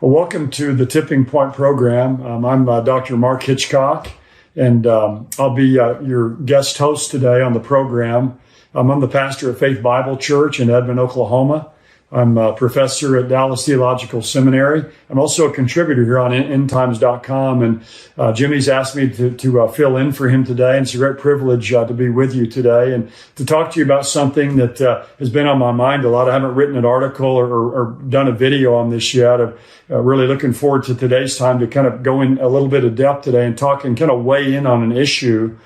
Well, welcome to the Tipping Point program. I'm Dr. Mark Hitchcock, and I'll be your guest host today on the program. I'm the pastor at Faith Bible Church in Edmond, Oklahoma. I'm a professor at Dallas Theological Seminary. I'm also a contributor here on endtimes.com, and Jimmy's asked me to fill in for him today, and it's a great privilege to be with you today and to talk to you about something that has been on my mind a lot. I haven't written an article or done a video on this yet. I'm really looking forward to today's time to kind of go in a little bit of depth today and talk and kind of weigh in on an issue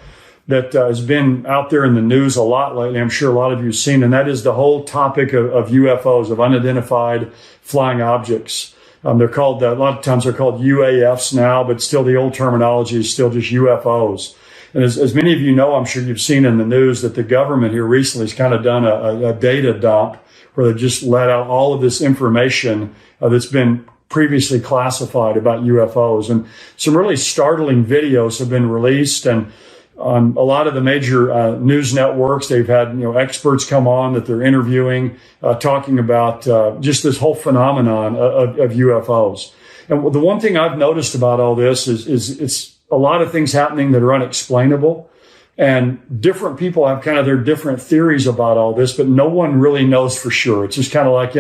that has been out there in the news a lot lately. I'm sure a lot of you have seen, and that is the whole topic of UFOs, of unidentified flying objects. They're called, a lot of times they're called UAFs now, but still the old terminology is still just UFOs. And as many of you know, I'm sure you've seen in the news that the government here recently has kind of done a data dump where they just let out all of this information that's been previously classified about UFOs. And some really startling videos have been released, and on a lot of the major news networks, they've had experts come on that they're interviewing, talking about just this whole phenomenon of UFOs. And the one thing I've noticed about all this is it's a lot of things happening that are unexplainable, and different people have kind of their different theories about all this, but no one really knows for sure. It's just kind of like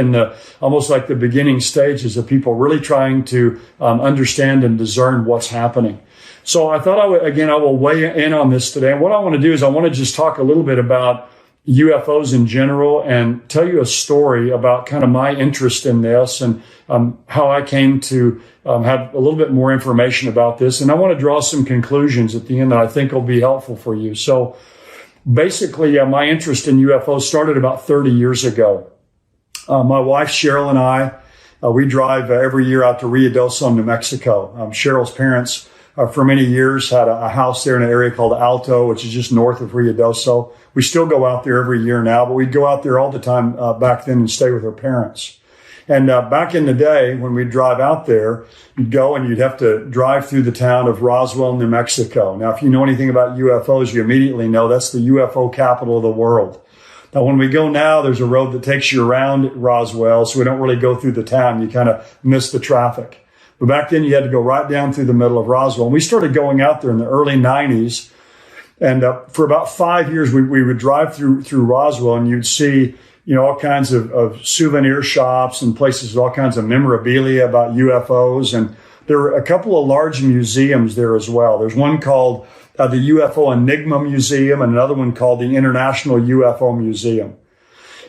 almost like the beginning stages of people really trying to understand and discern what's happening. So I thought I will weigh in on this today. And what I want to do is I want to just talk a little bit about UFOs in general and tell you a story about kind of my interest in this and how I came to have a little bit more information about this. And I want to draw some conclusions at the end that I think will be helpful for you. So basically, my interest in UFOs started about 30 years ago. My wife, Cheryl, and I, we drive every year out to Ruidoso, New Mexico. Cheryl's parents for many years had a house there in an area called Alto, which is just north of Ruidoso. We still go out there every year now, but we'd go out there all the time back then and stay with her parents. And back in the day, when we'd drive out there, you'd go and you'd have to drive through the town of Roswell, New Mexico. Now, if you know anything about UFOs, you immediately know that's the UFO capital of the world. Now, when we go now, there's a road that takes you around Roswell, so we don't really go through the town. You kind of miss the traffic. But back then, you had to go right down through the middle of Roswell. And we started going out there in the early 90s. And for about 5 years, we would drive through Roswell, and you'd see, all kinds of souvenir shops and places with all kinds of memorabilia about UFOs. And there were a couple of large museums there as well. There's one called the UFO Enigma Museum and another one called the International UFO Museum.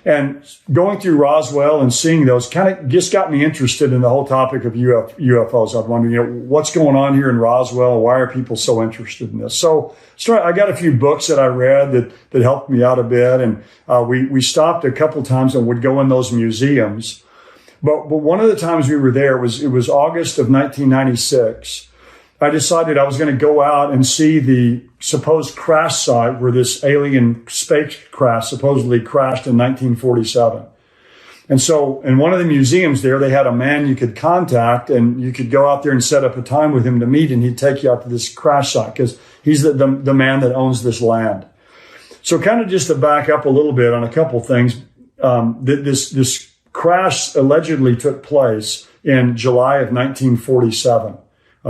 And going through Roswell and seeing those kind of just got me interested in the whole topic of UFOs. I'd wonder, what's going on here in Roswell? Why are people so interested in this? So I got a few books that I read that helped me out a bit. And we stopped a couple times and would go in those museums. But one of the times we were there it was August of 1996. I decided I was going to go out and see the supposed crash site where this alien spacecraft supposedly crashed in 1947. And so in one of the museums there, they had a man you could contact, and you could go out there and set up a time with him to meet, and he'd take you out to this crash site because he's the man that owns this land. So kind of just to back up a little bit on a couple things, this crash allegedly took place in July of 1947.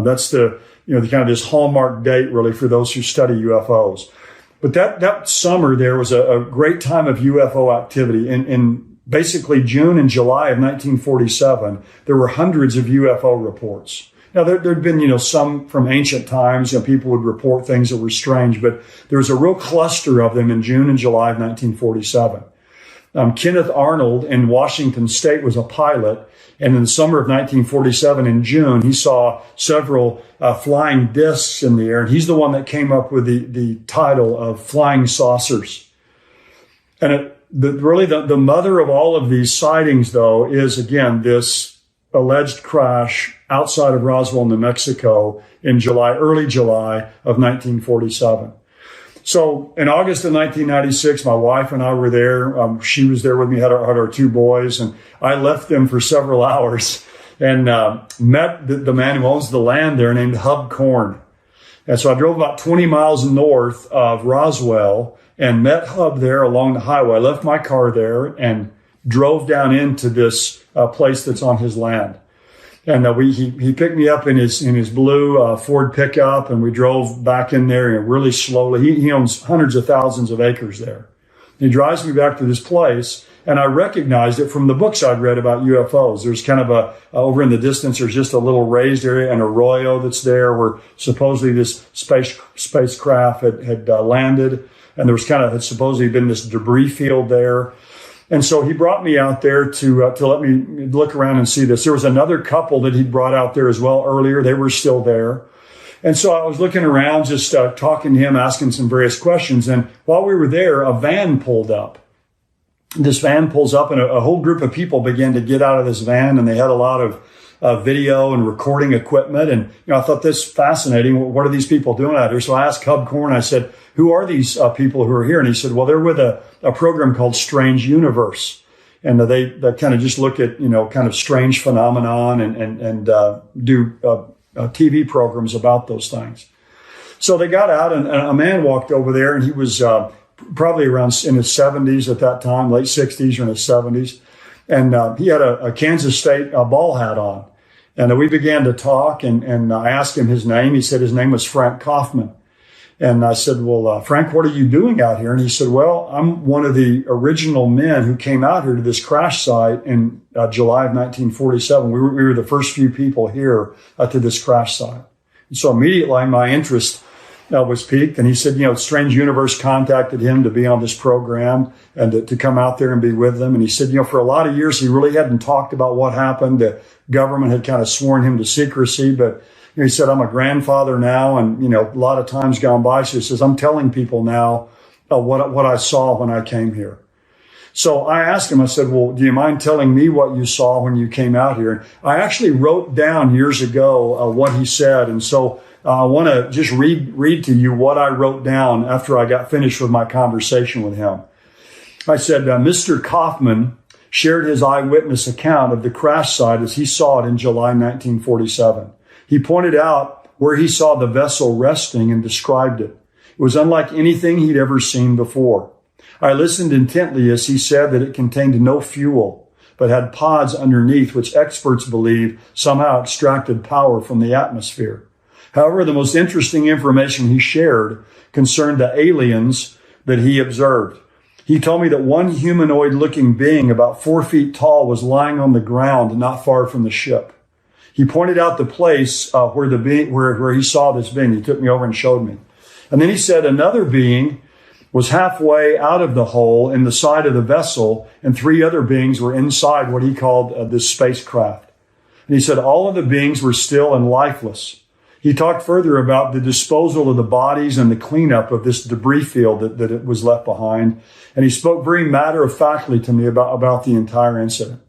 That's the kind of this hallmark date really for those who study UFOs. But that summer there was a great time of UFO activity. In basically June and July of 1947, there were hundreds of UFO reports. Now there'd been some from ancient times. People would report things that were strange, but there was a real cluster of them in June and July of 1947. Kenneth Arnold in Washington State was a pilot. And in the summer of 1947, in June, he saw several flying discs in the air. And he's the one that came up with the title of flying saucers. And really the mother of all of these sightings, though, is, again, this alleged crash outside of Roswell, New Mexico in early July of 1947. So in August of 1996, my wife and I were there. She was there with me, had our two boys, and I left them for several hours and met the man who owns the land there named Hub Korn. And so I drove about 20 miles north of Roswell and met Hub there along the highway. I left my car there and drove down into this place that's on his land. And he picked me up in his blue Ford pickup, and we drove back in there and really slowly. He owns hundreds of thousands of acres there. He drives me back to this place, and I recognized it from the books I'd read about UFOs. There's kind of over in the distance, there's just a little raised area, an arroyo that's there where supposedly this spacecraft had landed, and there was had supposedly been this debris field there. And so he brought me out there to let me look around and see this. There was another couple that he'd brought out there as well earlier. They were still there. And so I was looking around, just talking to him, asking some various questions. And while we were there, a van pulled up. This van pulls up, and a whole group of people began to get out of this van, and they had a lot of video and recording equipment. And I thought this fascinating. What are these people doing out here? So I asked Cub Corn, I said, who are these people who are here? And he said, well, they're with a program called Strange Universe. And they kind of just look at, kind of strange phenomenon and do TV programs about those things. So they got out, and a man walked over there, and he was probably around in his 70s at that time, late 60s or in his 70s. And he had a Kansas State ball hat on. And we began to talk, and I asked him his name. He said his name was Frank Kaufman. And I said, well, Frank, what are you doing out here? And he said, well, I'm one of the original men who came out here to this crash site in July of 1947. We were the first few people here to this crash site. And so immediately my interest was piqued. And he said, Strange Universe contacted him to be on this program and to come out there and be with them. And he said, for a lot of years, he really hadn't talked about what happened. The government had kind of sworn him to secrecy, but he said, I'm a grandfather now, and, a lot of times gone by. So he says, I'm telling people now what I saw when I came here. So I asked him, I said, well, do you mind telling me what you saw when you came out here? And I actually wrote down years ago what he said. And so I want to just read to you what I wrote down after I got finished with my conversation with him. I said, Mr. Kaufman shared his eyewitness account of the crash site as he saw it in July 1947. He pointed out where he saw the vessel resting and described it. It was unlike anything he'd ever seen before. I listened intently as he said that it contained no fuel, but had pods underneath which experts believe somehow extracted power from the atmosphere. However, the most interesting information he shared concerned the aliens that he observed. He told me that one humanoid-looking being about 4 feet tall was lying on the ground not far from the ship. He pointed out the place where he saw this being. He took me over and showed me. And then he said another being was halfway out of the hole in the side of the vessel, and 3 other beings were inside what he called this spacecraft. And he said all of the beings were still and lifeless. He talked further about the disposal of the bodies and the cleanup of this debris field that it was left behind. And he spoke very matter-of-factly to me about the entire incident.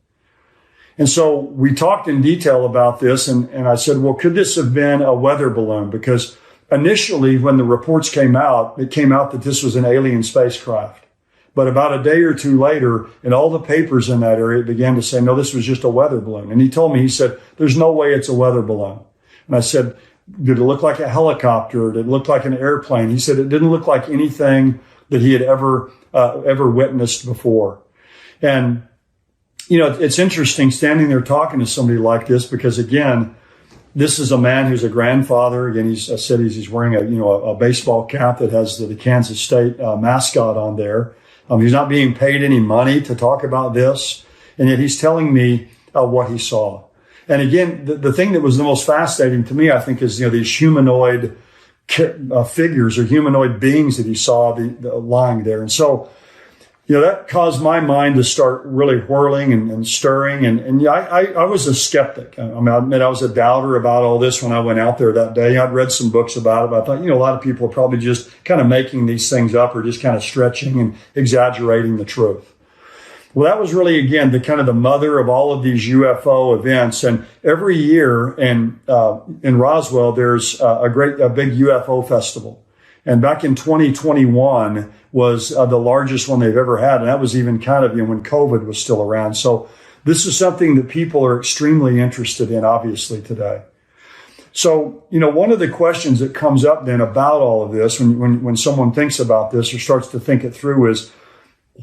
And so we talked in detail about this, and I said, well, could this have been a weather balloon? Because initially, when the reports came out, it came out that this was an alien spacecraft. But about a day or two later, in all the papers in that area, it began to say, no, this was just a weather balloon. And he told me, he said, there's no way it's a weather balloon. And I said, did it look like a helicopter? Did it look like an airplane? He said it didn't look like anything that he had ever witnessed before. And it's interesting standing there talking to somebody like this because, again, this is a man who's a grandfather. Again, he's wearing a baseball cap that has the Kansas State mascot on there. He's not being paid any money to talk about this, and yet he's telling me what he saw. And again, the thing that was the most fascinating to me, I think, is these humanoid figures or humanoid beings that he saw lying there, and so. That caused my mind to start really whirling and stirring. And I was a skeptic. I admit I was a doubter about all this when I went out there that day. I'd read some books about it, but I thought, a lot of people are probably just kind of making these things up or just kind of stretching and exaggerating the truth. Well, that was really, again, the mother of all of these UFO events. And every year in Roswell, there's a big UFO festival. And back in 2021 was the largest one they've ever had. And that was even kind of when COVID was still around. So this is something that people are extremely interested in, obviously, today. So, one of the questions that comes up then about all of this when someone thinks about this or starts to think it through is,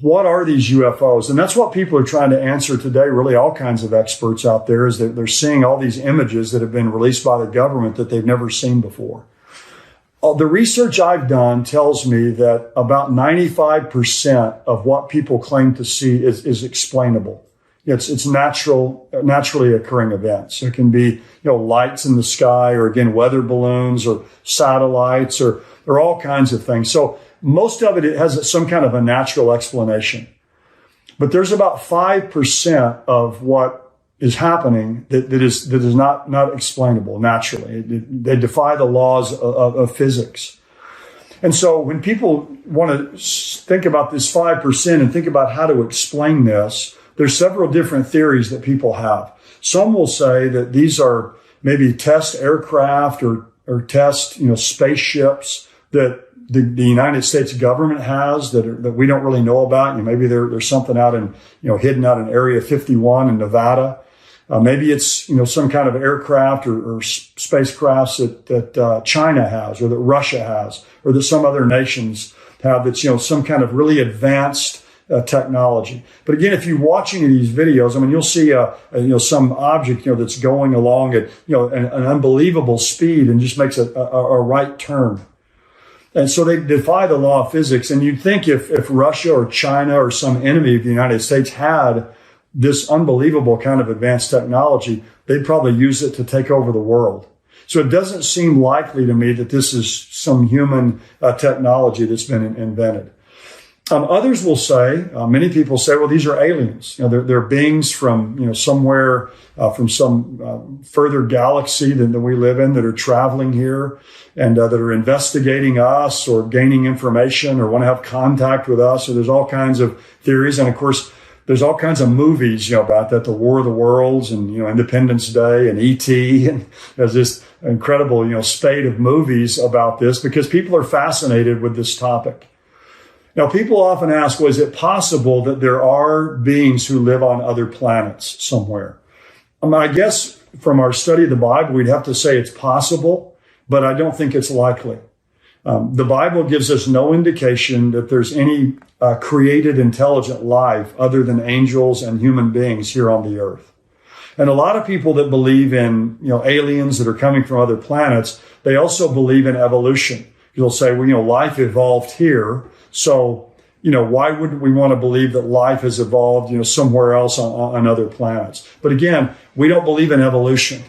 what are these UFOs? And that's what people are trying to answer today. Really, all kinds of experts out there is that they're seeing all these images that have been released by the government that they've never seen before. The research I've done tells me that about 95% of what people claim to see is explainable. It's naturally occurring events. It can be, lights in the sky, or again, weather balloons or satellites, or all kinds of things. So most of it has some kind of a natural explanation. But there's about 5% of what is happening that is not explainable naturally. They defy the laws of physics. And so when people want to think about this 5% and think about how to explain this, there's several different theories that people have. Some will say that these are maybe test aircraft or test, spaceships that the United States government has that we don't really know about. Maybe there's something out in, hidden out in Area 51 in Nevada. Maybe it's, some kind of aircraft or spacecrafts that China has, or that Russia has, or that some other nations have that's, some kind of really advanced technology. But again, if you're watching these videos, you'll see some object, that's going along at, an unbelievable speed and just makes a right turn. And so they defy the law of physics. And you'd think if Russia or China or some enemy of the United States had this unbelievable kind of advanced technology, they'd probably use it to take over the world. So it doesn't seem likely to me that this is some human technology that's been invented. Others will say, many people say, well, these are aliens. They're beings from, somewhere, from some further galaxy than we live in, that are traveling here and that are investigating us or gaining information or want to have contact with us. So there's all kinds of theories. And of course, there's all kinds of movies, about that, the War of the Worlds and, Independence Day and E.T. And there's this incredible, spate of movies about this because people are fascinated with this topic. Now, people often ask, well, is it possible that there are beings who live on other planets somewhere? I guess from our study of the Bible, we'd have to say it's possible, but I don't think it's likely. The Bible gives us no indication that there's any created intelligent life other than angels and human beings here on the earth. And a lot of people that believe in, aliens that are coming from other planets, they also believe in evolution. You'll say, well, life evolved here. So, why wouldn't we want to believe that life has evolved, somewhere else on other planets? But again, we don't believe in evolution.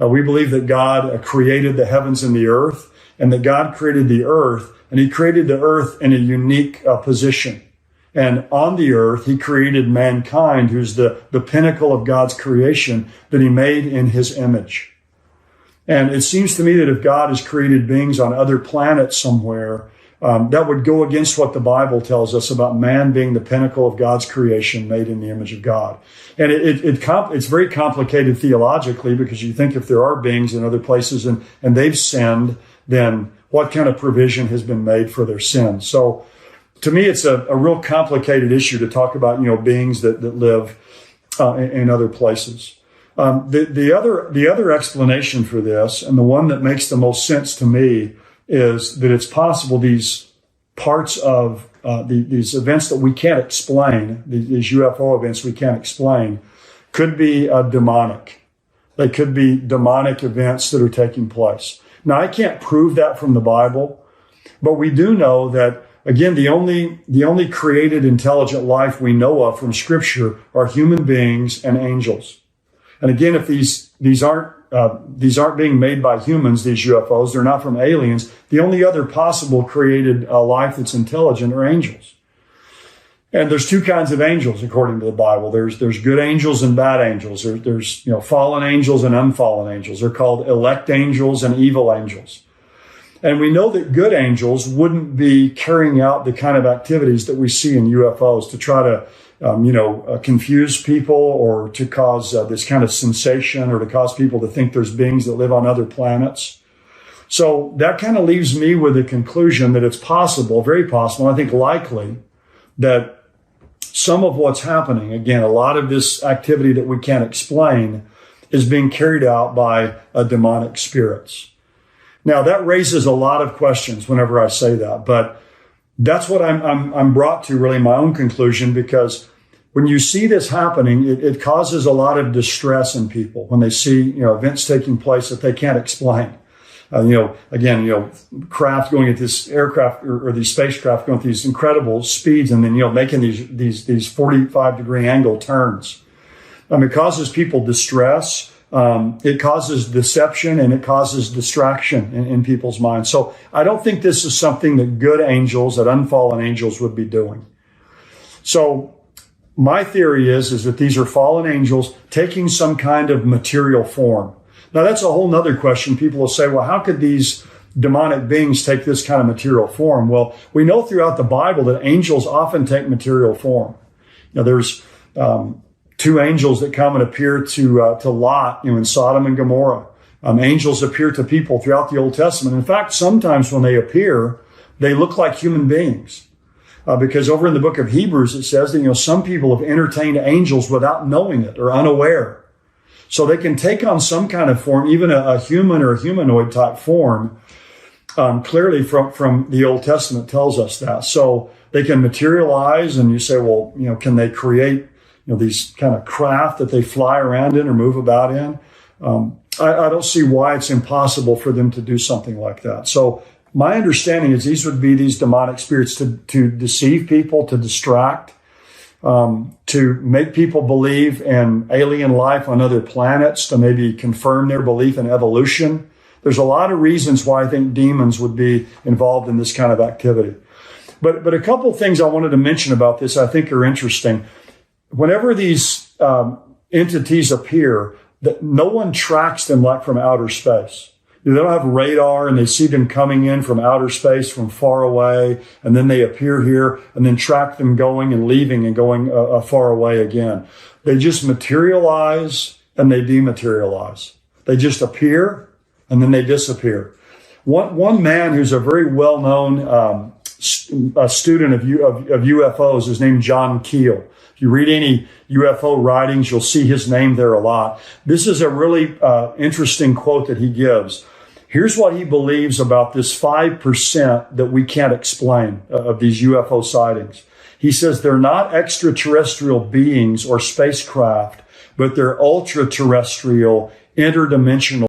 We believe that God created the heavens and the earth, and that God created the earth, and he created the earth in a unique position. And on the earth, he created mankind, who's the pinnacle of God's creation that he made in his image. And it seems to me that if God has created beings on other planets somewhere, that would go against what the Bible tells us about man being the pinnacle of God's creation made in the image of God. And it's very complicated theologically, because you think if there are beings in other places and they've sinned, then what kind of provision has been made for their sins? So to me, it's a real complicated issue to talk about, beings that live in other places. The other explanation for this, and the one that makes the most sense to me, is that it's possible these parts of these events that we can't explain, these UFO events we can't explain, could be demonic. They could be demonic events that are taking place. Now, I can't prove that from the Bible, but we do know that, again, the only created intelligent life we know of from Scripture are human beings and angels. And again, if these aren't being made by humans, these UFOs, they're not from aliens. The only other possible created life that's intelligent are angels. And there's two kinds of angels, according to the Bible. There's good angels and bad angels. There's fallen angels and unfallen angels. They're called elect angels and evil angels. And we know that good angels wouldn't be carrying out the kind of activities that we see in UFOs to try to confuse people, or to cause this kind of sensation, or to cause people to think there's beings that live on other planets. So that kind of leaves me with the conclusion that it's possible, very possible, I think likely, that some of what's happening, again, a lot of this activity that we can't explain, is being carried out by demonic spirits. Now, that raises a lot of questions whenever I say that, but that's what I'm brought to really my own conclusion, because when you see this happening, it causes a lot of distress in people when they see, events taking place that they can't explain. Craft going at this aircraft or these spacecraft going at these incredible speeds, and then, making these 45-degree angle turns. It causes people distress. It causes deception, and it causes distraction in people's minds. So I don't think this is something that good angels, that unfallen angels would be doing. So my theory is that these are fallen angels taking some kind of material form. Now, that's a whole nother question. People will say, well, how could these demonic beings take this kind of material form? Well, we know throughout the Bible that angels often take material form. There's two angels that come and appear to Lot, in Sodom and Gomorrah. Angels appear to people throughout the Old Testament. In fact, sometimes when they appear, they look like human beings. Because over in the book of Hebrews, it says that, some people have entertained angels without knowing it or unaware. So they can take on some kind of form, even a human or a humanoid type form. Clearly from the Old Testament tells us that. So they can materialize, and you say, well, can they create, these kind of craft that they fly around in or move about in? I don't see why it's impossible for them to do something like that. So my understanding is these would be these demonic spirits to deceive people, to distract, to make people believe in alien life on other planets, to maybe confirm their belief in evolution. There's a lot of reasons why I think demons would be involved in this kind of activity. But a couple of things I wanted to mention about this I think are interesting. Whenever these entities appear, that no one tracks them like from outer space. They don't have radar, and they see them coming in from outer space from far away, and then they appear here, and then track them going and leaving and going far away again. They just materialize and they dematerialize. They just appear and then they disappear. One man who's a very well-known student of UFOs is named John Keel. If you read any UFO writings, you'll see his name there a lot. This is a really interesting quote that he gives. Here's what he believes about this 5% that we can't explain of these UFO sightings. He says they're not extraterrestrial beings or spacecraft, but they're ultra-terrestrial, interdimensional